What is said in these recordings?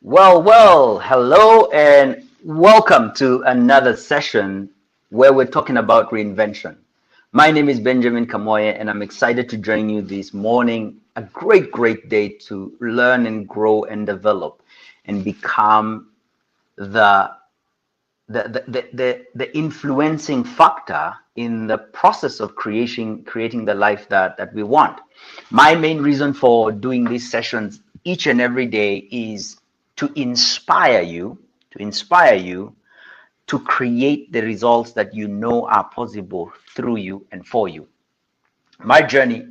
Hello and welcome to another session where we're talking about reinvention. My name is Benjamin Kamoye and I'm excited to join you this morning. A great day to learn and grow and develop and become the the influencing factor in the process of creating the life that we want. My main reason for doing these sessions each and every day is to inspire you to create the results that you know are possible through you and for you. My journey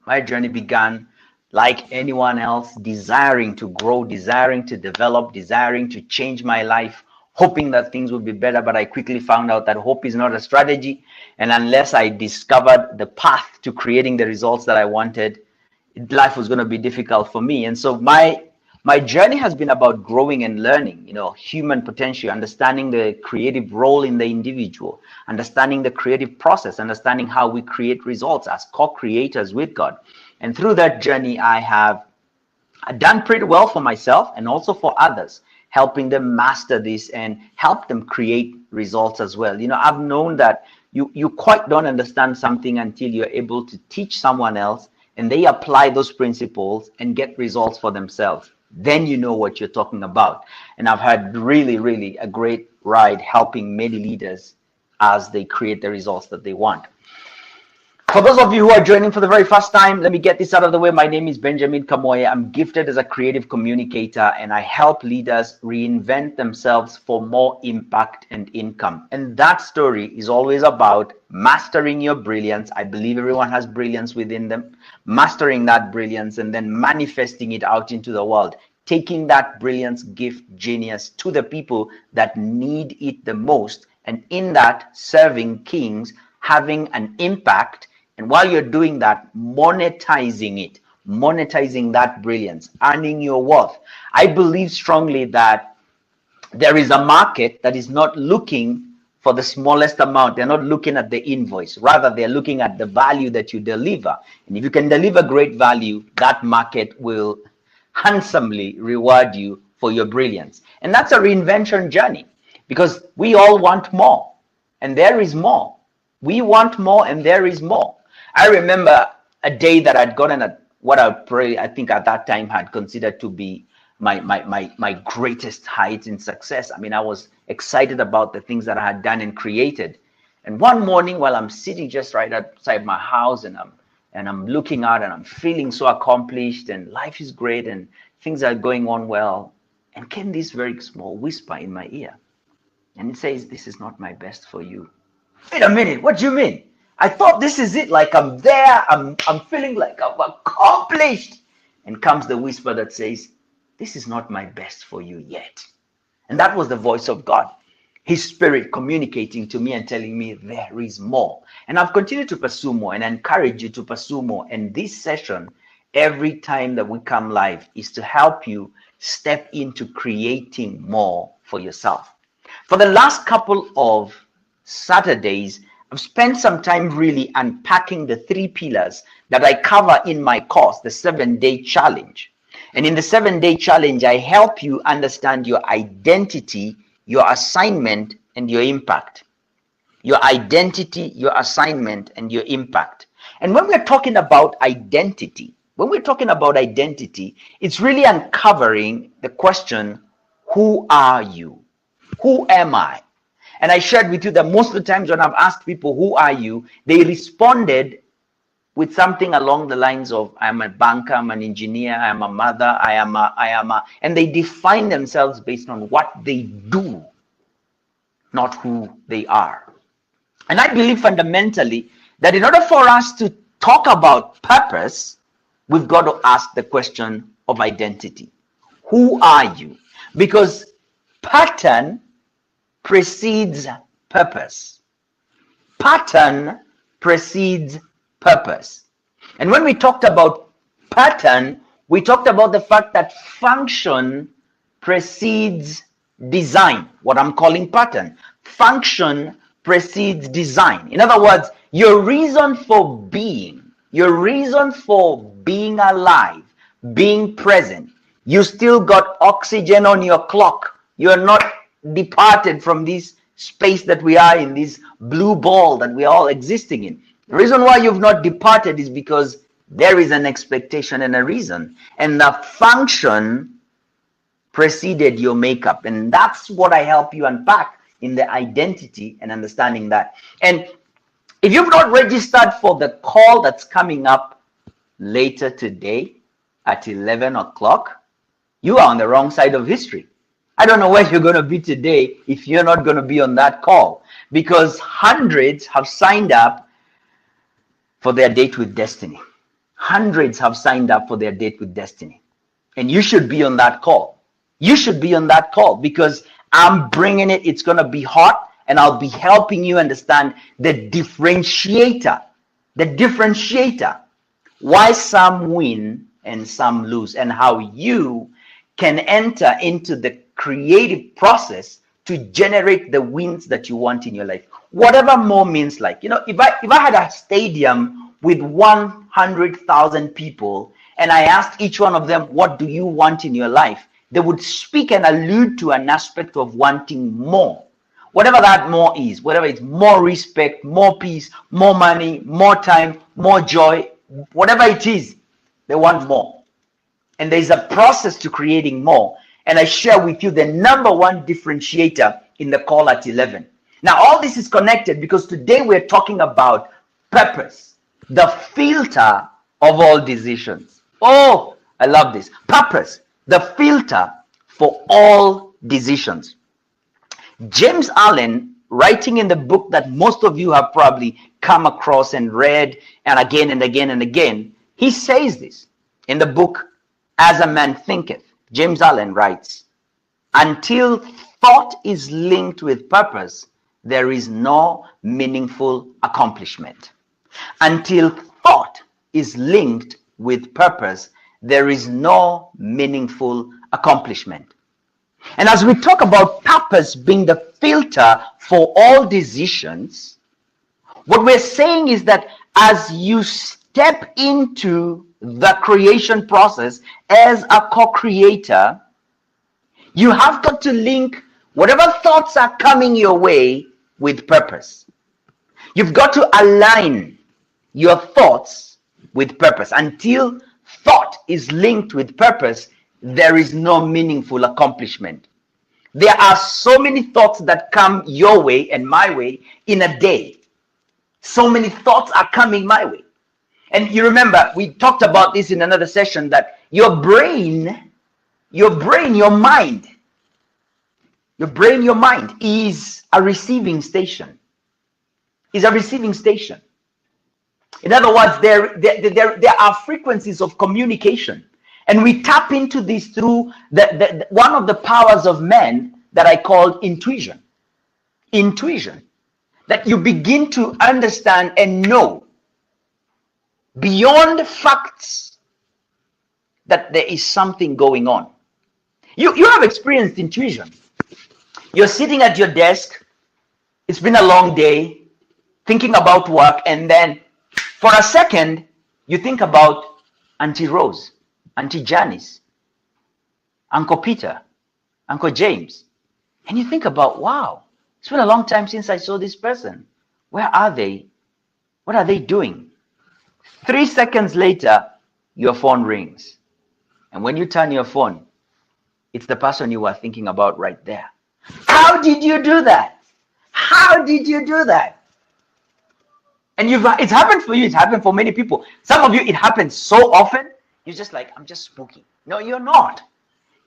my journey began like anyone else, desiring to grow, desiring to develop, desiring to change my life, hoping that things would be better. But I quickly found out that hope is not a strategy. And unless I discovered the path to creating the results that I wanted, life was going to be difficult for me. And so my journey has been about growing and learning, human potential, understanding the creative role in the individual, understanding the creative process, understanding how we create results as co-creators with God. And through that journey, I have done pretty well for myself and also for others, helping them master this and help them create results as well. I've known that you quite don't understand something until you're able to teach someone else and they apply those principles and get results for themselves. Then you know what you're talking about. And I've had really a great ride helping many leaders as they create the results that they want. For those of you who are joining for the very first time, let me get this out of the way. My name is Benjamin Kamoye. I'm gifted as a creative communicator and I help leaders reinvent themselves for more impact and income. And that story is always about mastering your brilliance. I believe everyone has brilliance within them. Mastering that brilliance and then manifesting it out into the world. Taking that brilliance, gift, genius to the people that need it the most. And in that, serving kings, having an impact. And while you're doing that, monetizing that brilliance, earning your worth. I believe strongly that there is a market that is not looking for the smallest amount. They're not looking at the invoice. Rather, they're looking at the value that you deliver. And if you can deliver great value, that market will handsomely reward you for your brilliance. And that's a reinvention journey because we all want more and there is more. We want more and there is more. I remember a day that I'd gotten at what I think at that time had considered to be my greatest height in success. I mean, I was excited about the things that I had done and created. And one morning while I'm sitting just right outside my house and I'm looking out and I'm feeling so accomplished and life is great and things are going on well, and came this very small whisper in my ear. And it says, "This is not my best for you." Wait a minute, what do you mean? I thought this is it, like I'm there, I'm feeling like I'm accomplished. And comes the whisper that says, "This is not my best for you yet." And that was the voice of God, his spirit communicating to me and telling me there is more. And I've continued to pursue more and I encourage you to pursue more. And this session, every time that we come live, is to help you step into creating more for yourself. For the last couple of Saturdays, I've spent some time really unpacking the 3 pillars that I cover in my course, the 7-day challenge. And in the 7-day challenge, I help you understand your identity, your assignment, and your impact. Your identity, your assignment, and your impact. And when we're talking about identity, it's really uncovering the question, who are you? Who am I? And I shared with you that most of the times when I've asked people, who are you? They responded with something along the lines of, I'm a banker, I'm an engineer, I'm a mother, I am a, and they define themselves based on what they do, not who they are. And I believe fundamentally that in order for us to talk about purpose, we've got to ask the question of identity. Who are you? Because pattern precedes purpose. Pattern precedes purpose. And when we talked about pattern, we talked about the fact that function precedes design, what I'm calling pattern. Function precedes design. In other words, your reason for being alive, being present, You still got oxygen on your clock. You're not departed from this space that we are in, this blue ball that we are all existing in. The reason why you've not departed is because there is an expectation and a reason. And the function preceded your makeup. And that's what I help you unpack in the identity and understanding that. And if you've not registered for the call that's coming up later today at 11 o'clock, you are on the wrong side of history. I don't know where you're going to be today if you're not going to be on that call, because hundreds have signed up for their date with destiny. Hundreds have signed up for their date with destiny. And you should be on that call. You should be on that call because I'm bringing it. It's going to be hot, and I'll be helping you understand the differentiator. The differentiator. Why some win and some lose, and how you can enter into the creative process to generate the wins that you want in your life. Whatever more means like. You know, if I had a stadium with 100,000 people and I asked each one of them, what do you want in your life? They would speak and allude to an aspect of wanting more. Whatever that more is, whatever it's more respect, more peace, more money, more time, more joy, whatever it is, they want more. And there's a process to creating more. And I share with you the number one differentiator in the call at 11. Now, all this is connected because today we're talking about purpose, the filter of all decisions. Oh, I love this. Purpose, the filter for all decisions. James Allen, writing in the book that most of you have probably come across and read and again and again and again, he says this in the book, As a Man Thinketh. James Allen writes, until thought is linked with purpose, there is no meaningful accomplishment. Until thought is linked with purpose, there is no meaningful accomplishment. And as we talk about purpose being the filter for all decisions, what we're saying is that as you step into the creation process as a co-creator, you have got to link whatever thoughts are coming your way with purpose. You've got to align your thoughts with purpose. Until thought is linked with purpose, there is no meaningful accomplishment. There are so many thoughts that come your way and my way in a day. So many thoughts are coming my way. And you remember, we talked about this in another session, that your brain, your mind is a receiving station. Is a receiving station. In other words, there are frequencies of communication. And we tap into this through one of the powers of man that I call intuition. Intuition. That you begin to understand and know beyond facts that there is something going on. You have experienced intuition. You're sitting at your desk. It's been a long day, thinking about work, and then for a second, you think about Auntie Rose, Auntie Janice, Uncle Peter, Uncle James. And you think about, wow, it's been a long time since I saw this person. Where are they? What are they doing? 3 seconds later, your phone rings. And when you turn your phone, it's the person you were thinking about right there. How did you do that? How did you do that? And it's happened for you. It's happened for many people. Some of you, it happens so often. You're just like, I'm just spooky. No, you're not.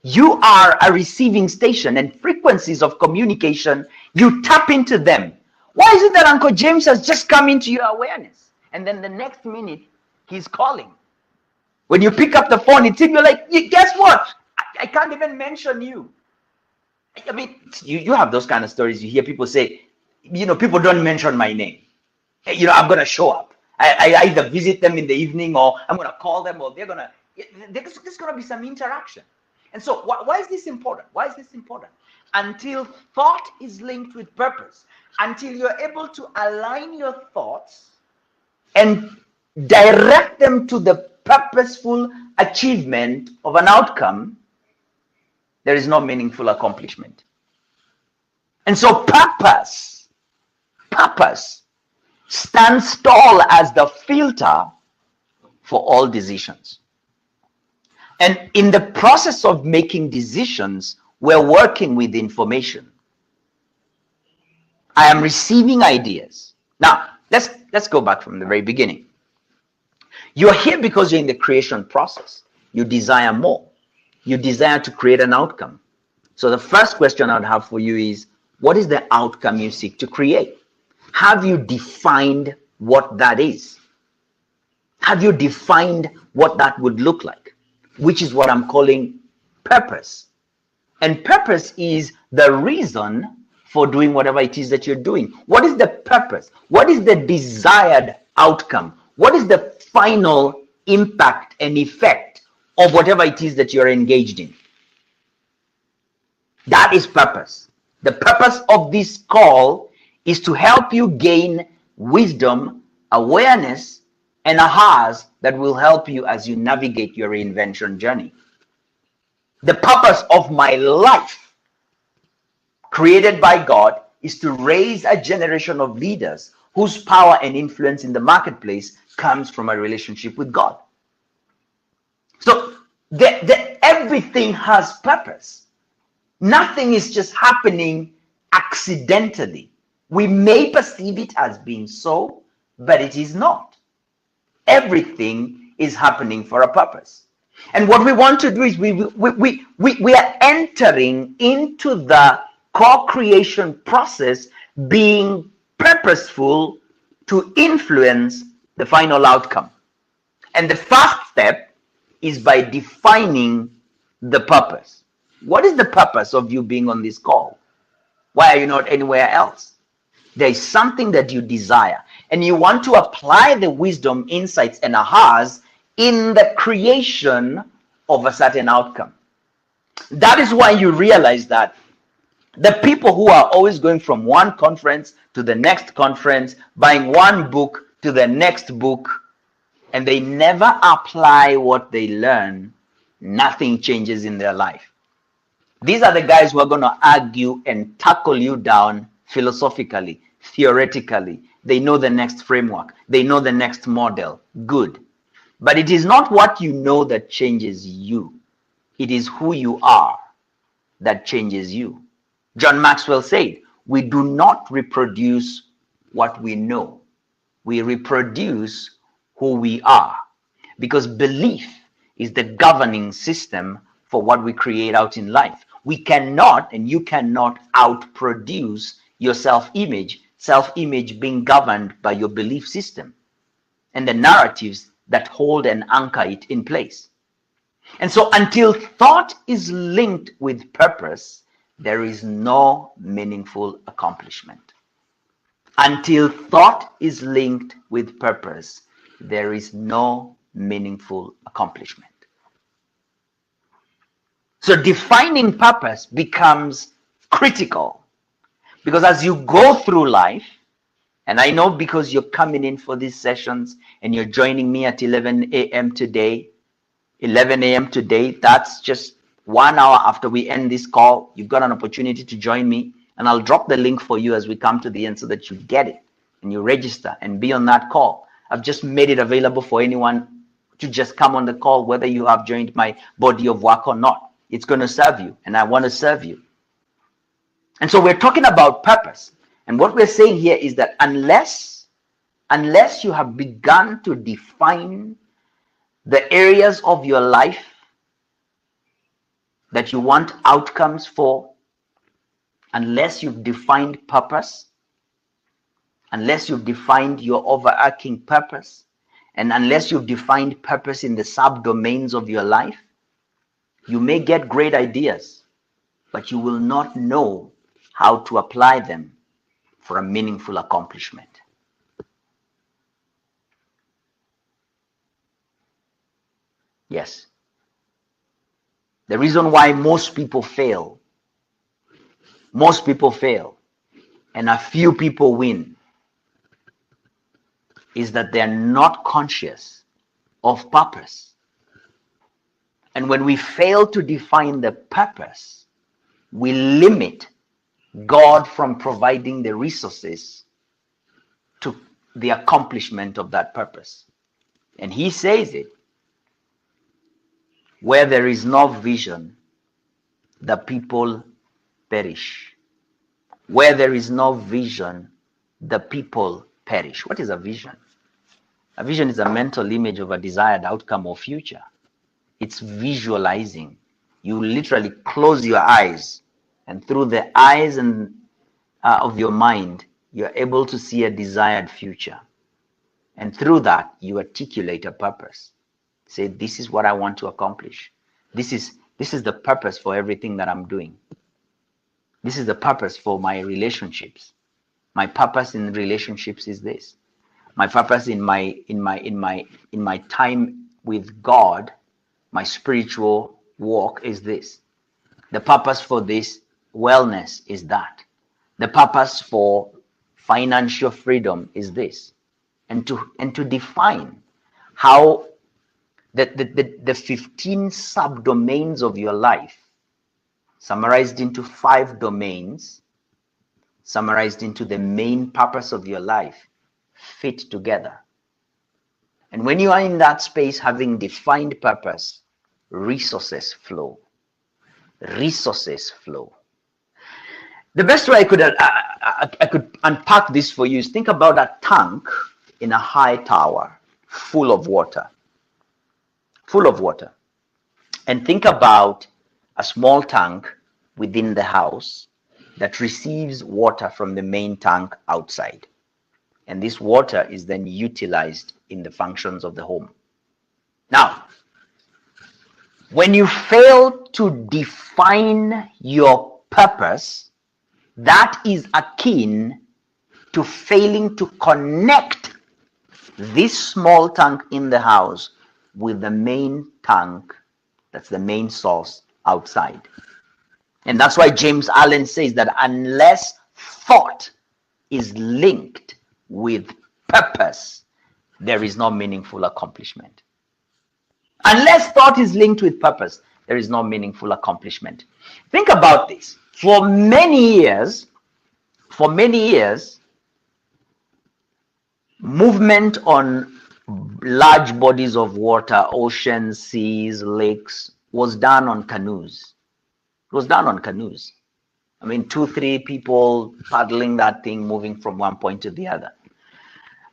You are a receiving station, and frequencies of communication, you tap into them. Why is it that Uncle James has just come into your awareness? And then the next minute, he's calling. When you pick up the phone, it's you're like, guess what? I can't even mention you. I mean, you have those kind of stories. You hear people say, people don't mention my name. I'm going to show up. I either visit them in the evening, or I'm going to call them, or there's going to be some interaction. And so why is this important? Why is this important? Until thought is linked with purpose, until you're able to align your thoughts and direct them to the purposeful achievement of an outcome, there is no meaningful accomplishment. And so purpose stands tall as the filter for all decisions. And in the process of making decisions, we're working with information. I am receiving ideas. Now, let's go back from the very beginning. You're here because you're in the creation process. You desire more. You desire to create an outcome. So the first question I'd have for you is, what is the outcome you seek to create? Have you defined what that is? Have you defined what that would look like? Which is what I'm calling purpose. And purpose is the reason for doing whatever it is that you're doing. What is the purpose? What is the desired outcome? What is the final impact and effect of whatever it is that you're engaged in? That is purpose. The purpose of this call is to help you gain wisdom, awareness, and ahas that will help you as you navigate your reinvention journey. The purpose of my life, created by God, is to raise a generation of leaders whose power and influence in the marketplace comes from a relationship with God. So everything has purpose. Nothing is just happening accidentally. We may perceive it as being so, but it is not. Everything is happening for a purpose. And what we want to do is we are entering into the co-creation process, being purposeful to influence the final outcome. And the first step is by defining the purpose. What is the purpose of you being on this call? Why are you not anywhere else? There is something that you desire, and you want to apply the wisdom, insights, and ahas in the creation of a certain outcome. That is why you realize that the people who are always going from one conference to the next conference, buying one book to the next book, and they never apply what they learn, nothing changes in their life. These are the guys who are going to argue and tackle you down philosophically, theoretically. They know the next framework. They know the next model. Good. But it is not what you know that changes you. It is who you are that changes you. John Maxwell said, we do not reproduce what we know. We reproduce who we are. Because belief is the governing system for what we create out in life. We cannot, and you cannot, outproduce your self-image being governed by your belief system and the narratives that hold and anchor it in place. And so until thought is linked with purpose, there is no meaningful accomplishment. Until thought is linked with purpose, there is no meaningful accomplishment. So defining purpose becomes critical, because as you go through life, and I know because you're coming in for these sessions and you're joining me at 11 a.m. today, that's just 1 hour after we end this call. You've got an opportunity to join me, and I'll drop the link for you as we come to the end so that you get it and you register and be on that call. I've just made it available for anyone to just come on the call, whether you have joined my body of work or not. It's going to serve you, and I want to serve you. And so we're talking about purpose. And what we're saying here is that unless you have begun to define the areas of your life that you want outcomes for, unless you've defined purpose, unless you've defined your overarching purpose, and unless you've defined purpose in the subdomains of your life, you may get great ideas, but you will not know how to apply them for a meaningful accomplishment. Yes. The reason why most people fail, and a few people win, is that they're not conscious of purpose. And when we fail to define the purpose, we limit God from providing the resources to the accomplishment of that purpose. And he says it, where there is no vision, the people perish. Where there is no vision, the people perish. What is a vision? A vision is a mental image of a desired outcome or future. It's visualizing. You literally close your eyes, and through the eyes of your mind, you're able to see a desired future. And through that, you articulate a purpose. Say, this is what I want to accomplish. This is the purpose for everything that I'm doing. This is the purpose for my relationships. My purpose in relationships is this. My purpose in my time with God, my spiritual walk is this. The purpose for this wellness is that. The purpose for financial freedom is this. And to define how the 15 subdomains of your life, summarized into 5 domains, summarized into the main purpose of your life, fit together. And when you are in that space, having defined purpose, resources flow. Resources flow. The best way I could unpack this for you is think about a tank in a high tower full of water. Full of water. And think about a small tank within the house that receives water from the main tank outside. And this water is then utilized in the functions of the home. Now, when you fail to define your purpose, that is akin to failing to connect this small tank in the house with the main tank, that's the main source outside. And that's why James Allen says that unless thought is linked with purpose, there is no meaningful accomplishment. Unless thought is linked with purpose, there is no meaningful accomplishment. Think about this. For many years, movement on large bodies of water, oceans, seas, lakes, was done on canoes. It was done on canoes. I mean, 2-3 people paddling that thing, moving from one point to the other.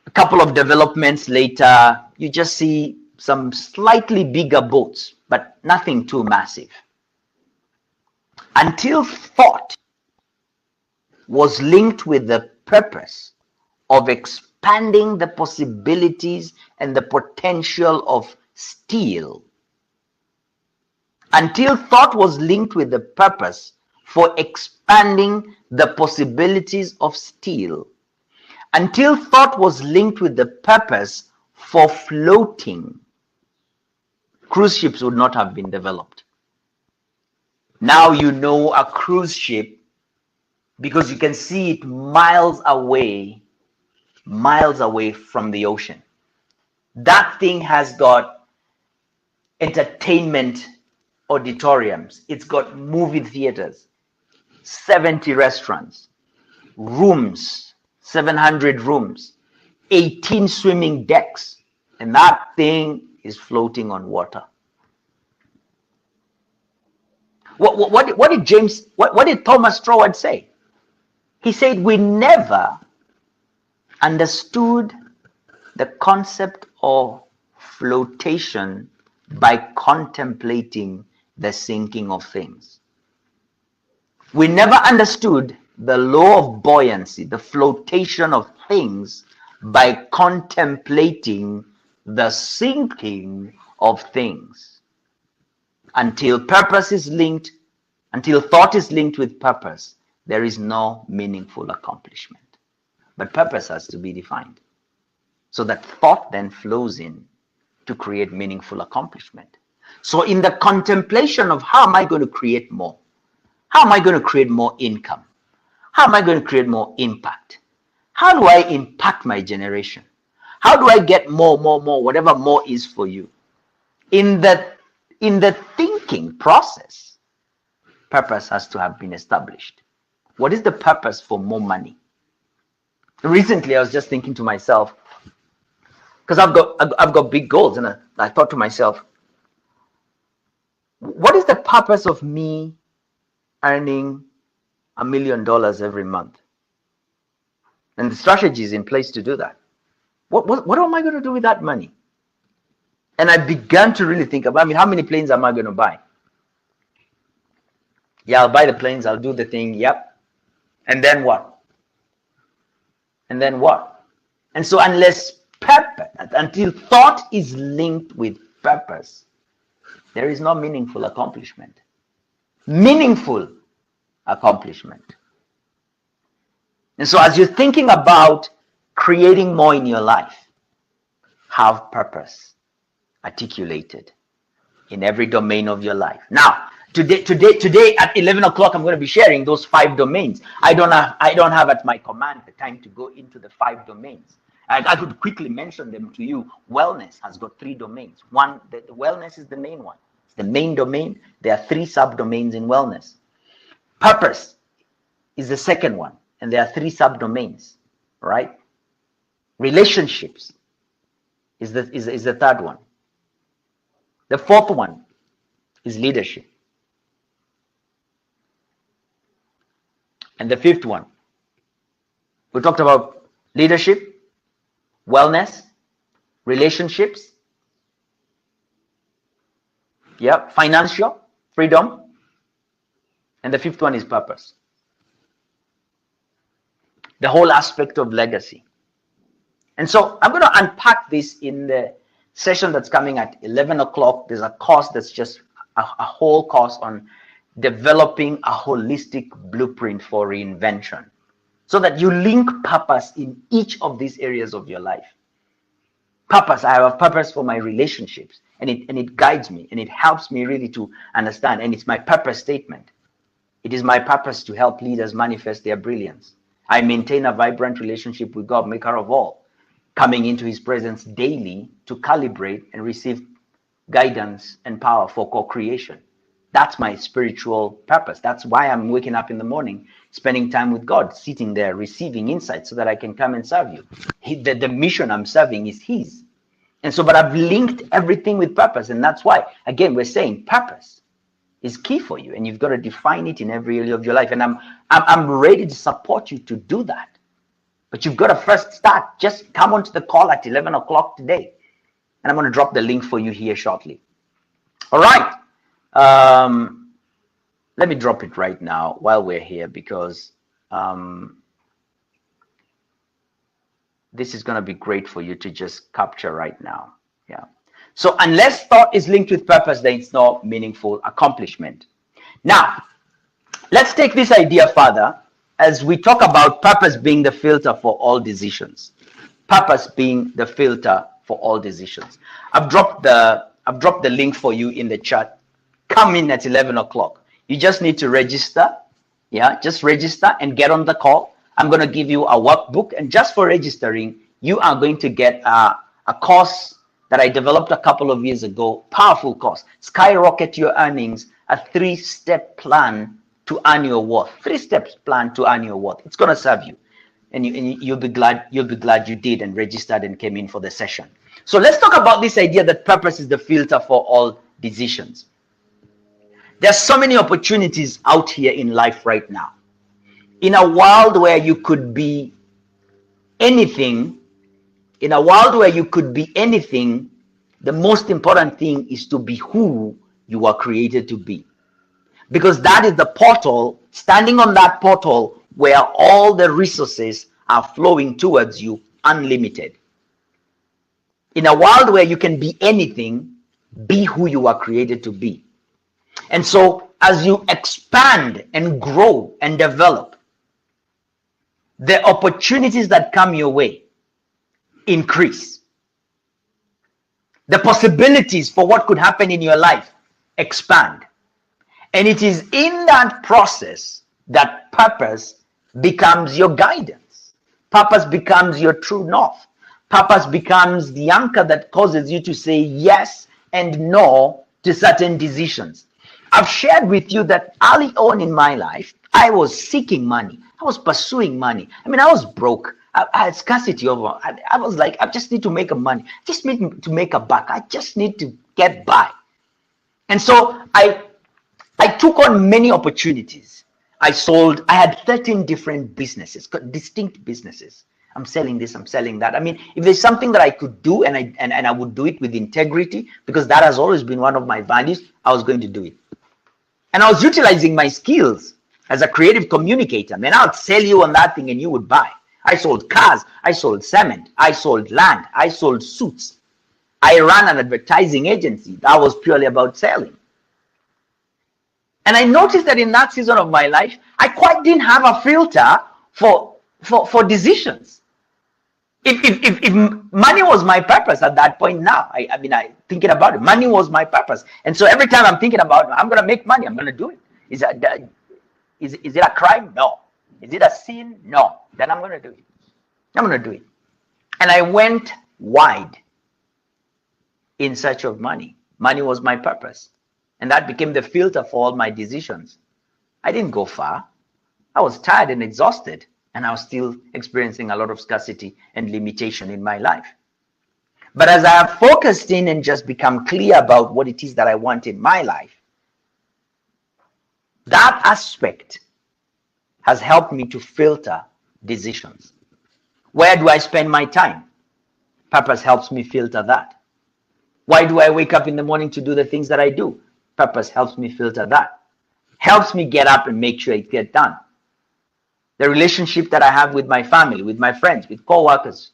A couple of developments later, you just see some slightly bigger boats, but nothing too massive. Until thought was linked with the purpose of expanding the possibilities and the potential of steel. Until thought was linked with the purpose for expanding the possibilities of steel. Until thought was linked with the purpose for floating, cruise ships would not have been developed. Now you know a cruise ship because you can see it miles away from the ocean. That thing has got entertainment auditoriums. It's got movie theaters, 70 restaurants, rooms, 700 rooms, 18 swimming decks, and that thing is floating on water. What did Thomas Troward say? He said, we never understood the concept of flotation by contemplating the sinking of things. We never understood the law of buoyancy, the flotation of things, by contemplating the sinking of things. Until purpose is linked, until thought is linked with purpose, there is no meaningful accomplishment. But purpose has to be defined, so that thought then flows in to create meaningful accomplishment. So in the contemplation of how am I going to create more? How am I going to create more income? How am I going to create more impact? How do I impact my generation? How do I get more, whatever more is for you? In in the thinking process, purpose has to have been established. What is the purpose for more money? Recently, I was just thinking to myself, because I've got big goals, and I thought to myself, what is the purpose of me earning $1 million every month? And the strategy is in place to do that. What am I going to do with that money? And I began to really think about, how many planes am I going to buy? Yeah, I'll buy the planes, I'll do the thing, yep. And then what? And then what? And so until thought is linked with purpose, there is no meaningful accomplishment. Meaningful accomplishment. And so as you're thinking about creating more in your life, have purpose articulated in every domain of your life. Now, today at 11 o'clock, I'm going to be sharing those 5 domains. I don't have at my command the time to go into the 5 domains. I could quickly mention them to you. Wellness has got 3 domains. One, the wellness is the main one. It's the main domain. There are 3 subdomains in wellness. Purpose is the second one, and there are 3 subdomains, right? Relationships is the third one. The fourth one is leadership. And the fifth one, we talked about leadership, wellness, relationships, financial freedom, and the fifth one is purpose. The whole aspect of legacy. And so I'm going to unpack this in the session that's coming at 11 o'clock. There's a course that's just a whole course on developing a holistic blueprint for reinvention, so that you link purpose in each of these areas of your life. Purpose, I have a purpose for my relationships, and it guides me, and it helps me really to understand, and it's my purpose statement. It is my purpose to help leaders manifest their brilliance. I maintain a vibrant relationship with God, maker of all, coming into his presence daily to calibrate and receive guidance and power for co-creation. That's my spiritual purpose. That's why I'm waking up in the morning, spending time with God, sitting there, receiving insight so that I can come and serve you. The mission I'm serving is his. And so, but I've linked everything with purpose. And that's why, again, we're saying purpose is key for you. And you've got to define it in every area of your life. And I'm ready to support you to do that. But you've got to first start. Just come onto the call at 11 o'clock today. And I'm going to drop the link for you here shortly. All right. Let me drop it right now while we're here, because this is going to be great for you to just capture right now. Yeah. So unless thought is linked with purpose, then it's no meaningful accomplishment. Now, let's take this idea further as we talk about purpose being the filter for all decisions. Purpose being the filter for all decisions. I've dropped the link for you in the chat. Come in at 11 o'clock. You just need to register. Yeah, just register and get on the call. I'm going to give you a workbook, and just for registering, you are going to get a course that I developed a couple of years ago. Powerful course. Skyrocket your earnings, a 3-step plan to earn your worth. 3 steps plan to earn your worth. It's going to serve you, and you'll be glad you did and registered and came in for the session. So let's talk about this idea that purpose is the filter for all decisions. There's so many opportunities out here in life right now. In a world where you could be anything, the most important thing is to be who you are created to be. Because that is the portal, standing on that portal, where all the resources are flowing towards you unlimited. In a world where you can be anything, be who you are created to be. And so as you expand and grow and develop, the opportunities that come your way increase. The possibilities for what could happen in your life expand. And it is in that process that purpose becomes your guidance. Purpose becomes your true north. Purpose becomes the anchor that causes you to say yes and no to certain decisions. I've shared with you that early on in my life, I was seeking money. I was pursuing money. I mean, I was broke. I had scarcity over. I was like, I just need to make a money. I just need to make a buck. I just need to get by. And so I took on many opportunities. I had 13 different businesses, distinct businesses. I'm selling this, I'm selling that. I mean, if there's something that I could do and I would do it with integrity, because that has always been one of my values, I was going to do it. And I was utilizing my skills as a creative communicator. Man, I'll sell you on that thing and you would buy. I sold cars, I sold cement, I sold land, I sold suits. I ran an advertising agency that was purely about selling. And I noticed that in that season of my life, I quite didn't have a filter for decisions. If money was my purpose at that point now, I mean, thinking about it, money was my purpose. And so every time I'm thinking about, I'm going to make money, I'm going to do it. Is it a crime? No. Is it a sin? No. Then I'm going to do it. I'm going to do it. And I went wide in search of money. Money was my purpose. And that became the filter for all my decisions. I didn't go far. I was tired and exhausted. And I was still experiencing a lot of scarcity and limitation in my life. But as I have focused in and just become clear about what it is that I want in my life, that aspect has helped me to filter decisions. Where do I spend my time? Purpose helps me filter that. Why do I wake up in the morning to do the things that I do? Purpose helps me filter that. Helps me get up and make sure it gets done. The relationship that I have with my family, with my friends, with co-workers,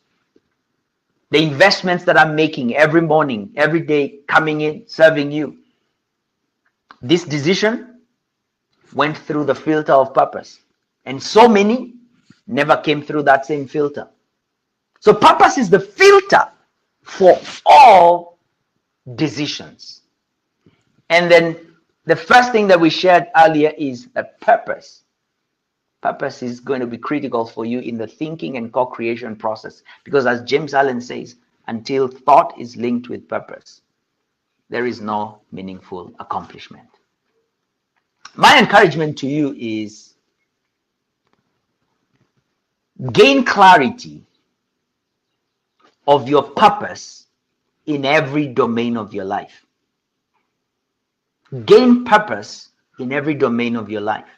the investments that I'm making every morning, every day, coming in, serving you. This decision went through the filter of purpose. And so many never came through that same filter. So purpose is the filter for all decisions. And then the first thing that we shared earlier is that purpose. Purpose is going to be critical for you in the thinking and co-creation process. Because as James Allen says, until thought is linked with purpose, there is no meaningful accomplishment. My encouragement to you is gain clarity of your purpose in every domain of your life. Gain purpose in every domain of your life.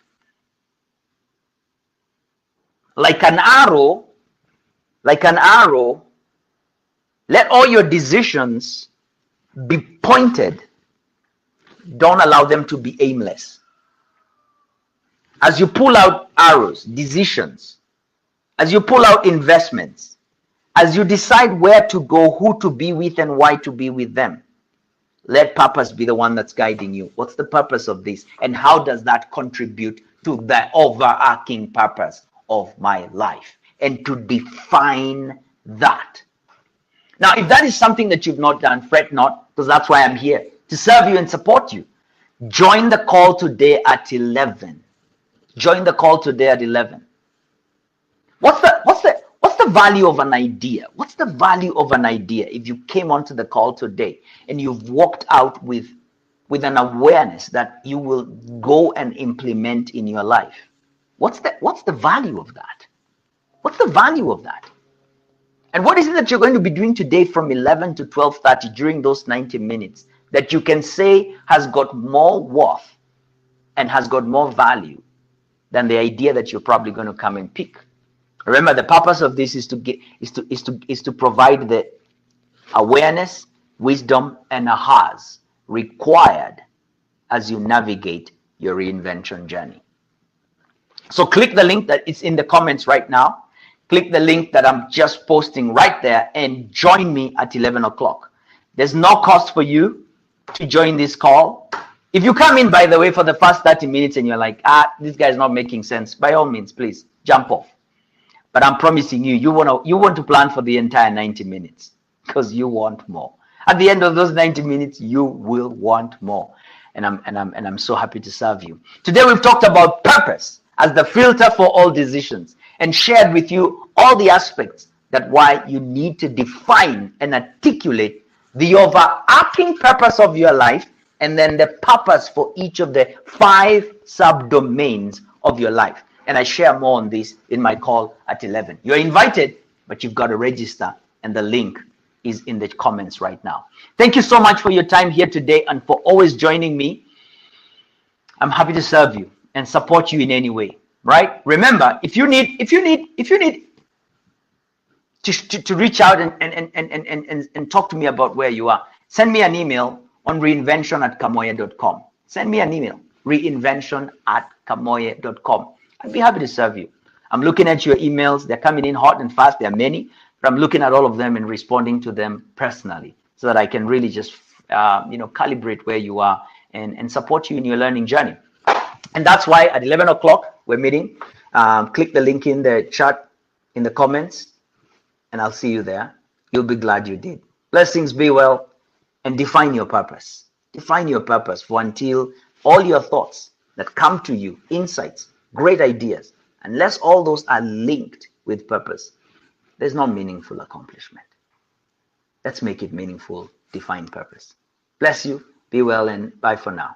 Like an arrow, let all your decisions be pointed. Don't allow them to be aimless. As you pull out arrows, decisions, as you pull out investments, as you decide where to go, who to be with, and why to be with them, let purpose be the one that's guiding you. What's the purpose of this? And how does that contribute to the overarching purpose of my life? And to define that. Now, if that is something that you've not done, fret not, because that's why I'm here, to serve you and support you. Join the call today at 11. Join the call today at 11. What's the value of an idea? What's the value of an idea if you came onto the call today and you've walked out with an awareness that you will go and implement in your life? What's the value of that? What's the value of that? And what is it that you're going to be doing today from 11 to 12:30 during those 90 minutes that you can say has got more worth and has got more value than the idea that you're probably going to come and pick? Remember, the purpose of this is to provide the awareness, wisdom, and ahas required as you navigate your reinvention journey. So click the link that is in the comments right now. Click the link that I'm just posting right there and join me at 11 o'clock. There's no cost for you to join this call. If you come in, by the way, for the first 30 minutes and you're like, this guy's not making sense, by all means, please jump off. But I'm promising you, you want to plan for the entire 90 minutes because you want more. At the end of those 90 minutes, you will want more. And I'm so happy to serve you. Today we've talked about purpose as the filter for all decisions and shared with you all the aspects that why you need to define and articulate the overarching purpose of your life and then the purpose for each of the 5 subdomains of your life. And I share more on this in my call at 11. You're invited, but you've got to register, and the link is in the comments right now. Thank you so much for your time here today and for always joining me. I'm happy to serve you and support you in any way, right? Remember, if you need to reach out and talk to me about where you are, send me an email on reinvention@kamoye.com. Send me an email, reinvention@kamoye.com. I'd be happy to serve you. I'm looking at your emails. They're coming in hot and fast. There are many, but I'm looking at all of them and responding to them personally so that I can really just, calibrate where you are and support you in your learning journey. And that's why at 11 o'clock, we're meeting. Click the link in the chat, in the comments, and I'll see you there. You'll be glad you did. Blessings, be well, and define your purpose. Define your purpose for until all your thoughts that come to you, insights, great ideas, unless all those are linked with purpose, there's no meaningful accomplishment. Let's make it meaningful. Define purpose. Bless you, be well, and bye for now.